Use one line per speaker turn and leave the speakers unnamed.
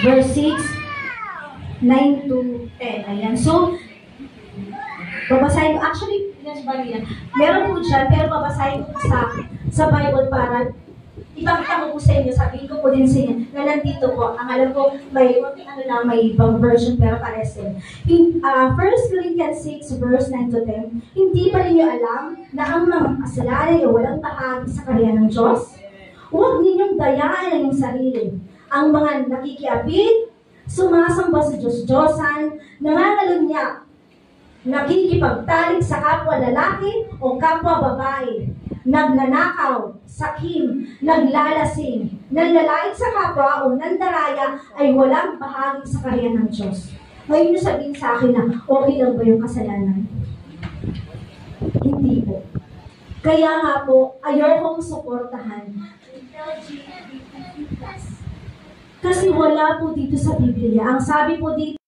verse 6, 9 to 10. Ayan. So, babasahin ko. Actually, meron po dyan, pero babasahin ko sa Bible para ipakita ko po sa inyo, sabihin ko po din sa inyo, na nandito po, ang alam ko, may ibang version, pero pares din. 1 Corinthians 6, verse 9 to 10, hindi pa ninyo alam na ang mga kasalanan ay walang bahagi sa karya ng Diyos? Huwag ninyong dayaan ang inyong sarili. Ang mga nakikiapid, sumasamba sa Diyos-Diyosan, nangangalunya, nakikipagtalik sa kapwa lalaki o kapwa babae, nagnanakaw, sakim, naglalasing, nanlalait sa kapwa o nandaraya ay walang bahagi sa karya ng Diyos. Ngayon nyo sabihin sa akin na, okay lang ba yung kasalanan? Hindi po. Kaya nga po, ayokong suportahan. Kasi wala po dito sa Biblia. Ang sabi po dito,